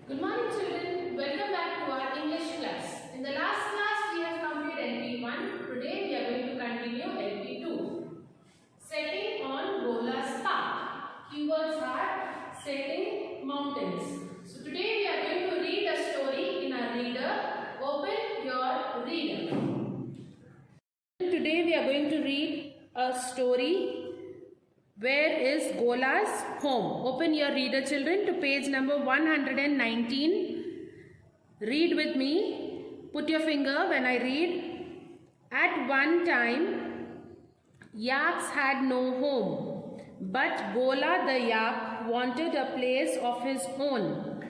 Good morning children, welcome back to our English class. In the last class we have completed LP1. Today we are going to continue LP2. Setting on Gola's path. Keywords are setting mountains. So today we are going to read a story in our reader. Open your reader. Today we are going to read a story. Where is Gola's home? Open your reader children to page number 119. Read with me. Put your finger when I read. At one time, yaks had no home, but Gola the yak wanted a place of his own.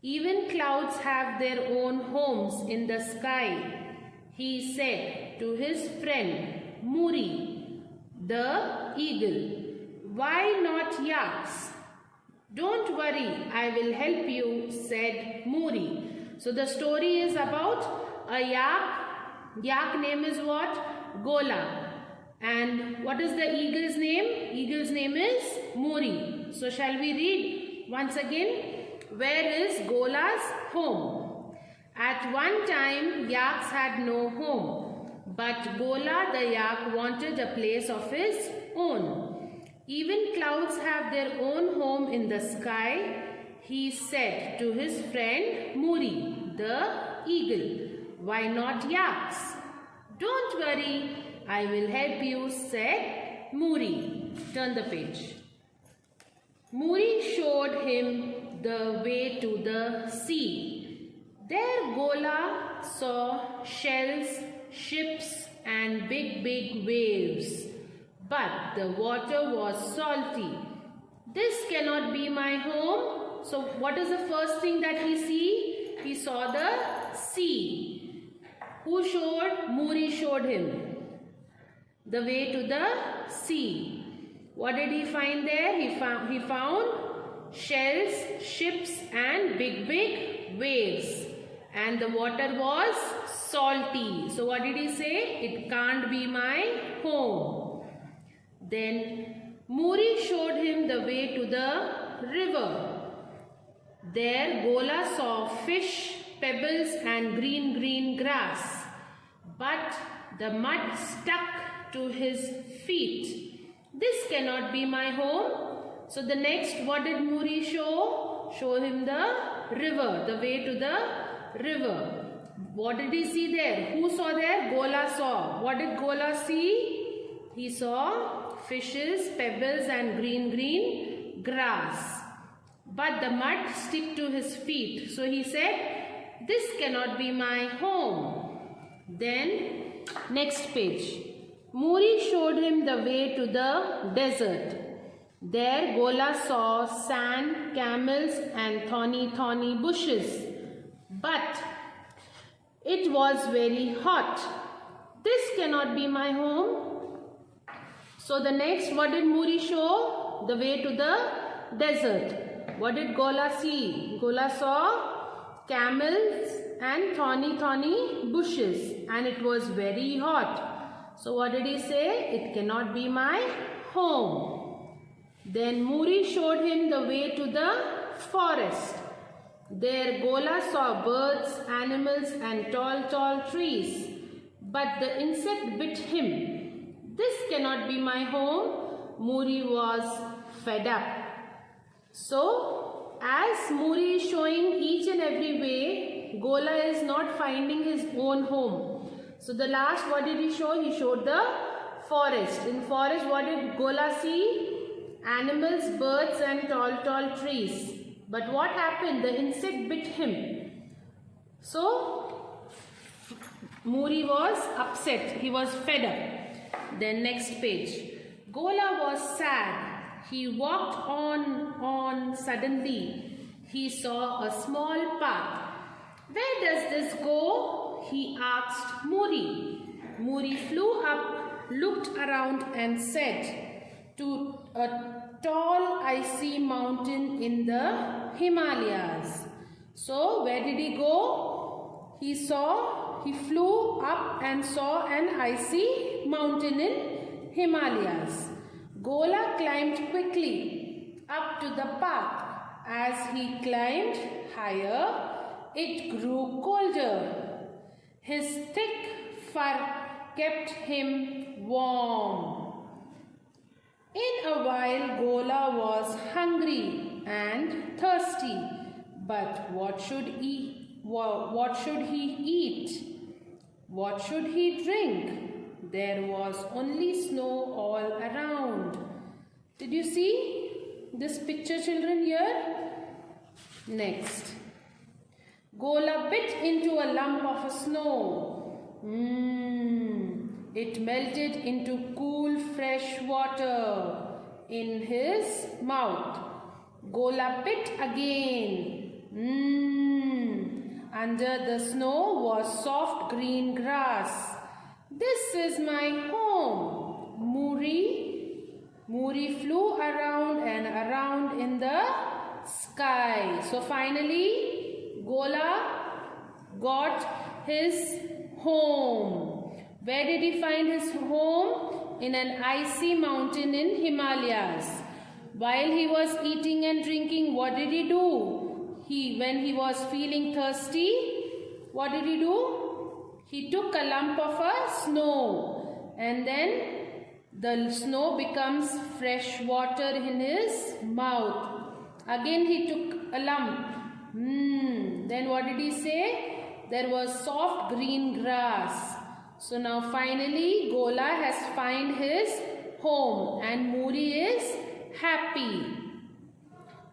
Even clouds have their own homes in the sky, he said to his friend Muri, the eagle. Why not yaks? Don't worry, I will help you, said Muri. So the story is about a yak. Yak name is what? Gola. And what is the eagle's name? Eagle's name is Muri. So shall we read once again? Where is Gola's home? At one time, yaks had no home, but Gola the yak wanted a place of his own. Even clouds have their own home in the sky, he said to his friend Muri, the eagle. Why not yaks? Don't worry, I will help you, said Muri. Turn the page. Muri showed him the way to the sea. There Gola saw shells, ships and big waves. But the water was salty. This cannot be my home. So what is the first thing that he see? He saw the sea. Who showed? Muri showed him the way to the sea. What did he find there? He found shells, ships and big waves. And the water was salty. So what did he say? It can't be my home. Then Muri showed him the way to the river. There Gola saw fish, pebbles and green grass. But the mud stuck to his feet. This cannot be my home. So the next, what did Muri show? Show him the river, the way to the river. What did he see there? Who saw there? Gola saw. What did Gola see? He saw fishes, pebbles and green grass. But the mud stick to his feet. So he said, this cannot be my home. Then next page. Muri showed him the way to the desert. There Gola saw sand, camels and thorny bushes. But it was very hot. This cannot be my home. So the next, what did Muri show? The way to the desert. What did Gola see? Gola saw camels and thorny bushes, and it was very hot. So what did he say? It cannot be my home. Then Muri showed him the way to the forest. There Gola saw birds, animals and tall trees. But the insect bit him. This cannot be my home. Muri was fed up. So, as Muri is showing each and every way, Gola is not finding his own home. So, the last, what did he show? He showed the forest. In forest, what did Gola see? Animals, birds and tall trees. But what happened? The insect bit him. So, Muri was upset. He was fed up. Then next page. Gola was sad. He walked on. Suddenly he saw a small path. Where does this go? He asked Muri. Muri flew up, looked around and said, to a tall icy mountain in the Himalayas. So where did he go? He flew up and saw an icy mountain in Himalayas. Gola climbed quickly up to the path As he climbed higher, it grew colder. His thick fur kept him warm. In a while, Gola was hungry and thirsty. But what should he eat? What should he drink? There was only snow all around. Did you see this picture, children, here? Next. Gola bit into a lump of snow. It melted into cool, fresh water in his mouth. Gola bit again. Under the snow was soft green grass. This is my home. Muri flew around and around in the sky. So finally, Gola got his home. Where did he find his home? In an icy mountain in Himalayas. While he was eating and drinking, what did he do? When he was feeling thirsty, what did he do? He took a lump of snow, and then the snow becomes fresh water in his mouth. Again he took a lump. Then what did he say? There was soft green grass. So now finally Gola has found his home and Muri is happy.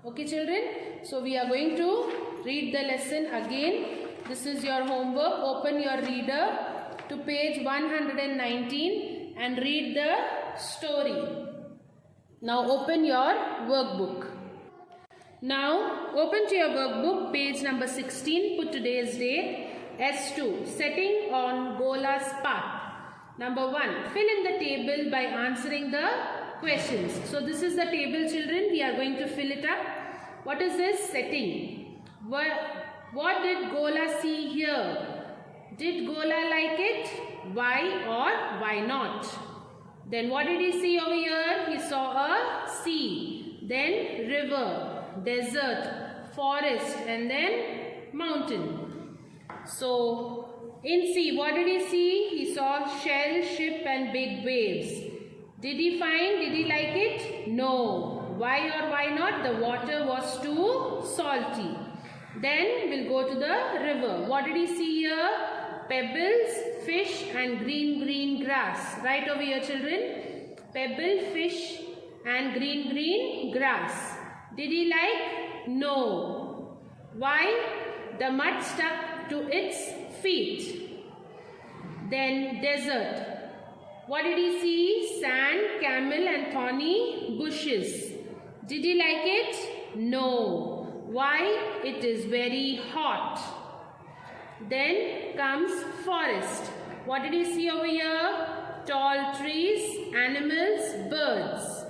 Okay, children? So we are going to read the lesson again. This is your homework. Open your reader to page 119 and read the story. Now open your workbook. Now open to your workbook, page number 16. Put today's date. S2. Setting on Gola's path. Number 1. Fill in the table by answering the questions. So this is the table, children. We are going to fill it up. What is this? Setting. What did Gola see here? Did Gola like it? Why or why not? Then what did he see over here? He saw a sea, then river, desert, forest, and then mountain. So in sea, what did he see? He saw shell, ship, and big waves. Did he like it? No. Why or why not? The water was too salty. Then we'll go to the river. What did he see here? Pebbles, fish, and green grass. Right over here, children. Pebble, fish, and green grass. Did he like? No. Why? The mud stuck to its feet. Then desert. What did he see? Sand, camel, and thorny bushes. Did he like it? No. Why? It is very hot. Then comes forest. What did he see over here? Tall trees, animals, birds.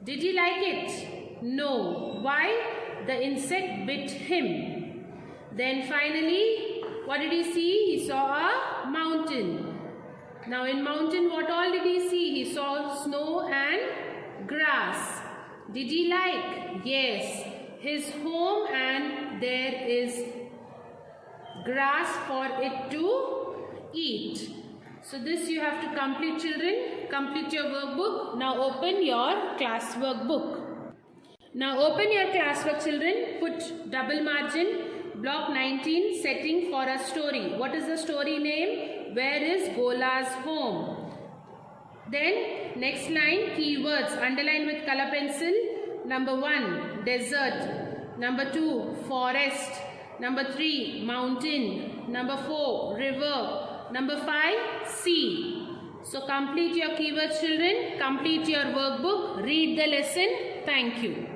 Did he like it? No. Why? The insect bit him. Then finally, what did he see? He saw a mountain. Now in mountain, what all did he see? He saw snow and grass. Did he like? Yes. His home, and there is grass for it to eat. So this you have to complete, children. Complete your workbook. Now open your class workbook. Now open your classwork, children. Put double margin. Block 19, setting for a story. What is the story name? Where is Gola's home? Then next line, keywords. Underline with color pencil. Number 1, desert. Number 2, forest. Number 3, mountain. Number 4, river. Number 5, sea. So complete your keywords, children. Complete your workbook. Read the lesson. Thank you.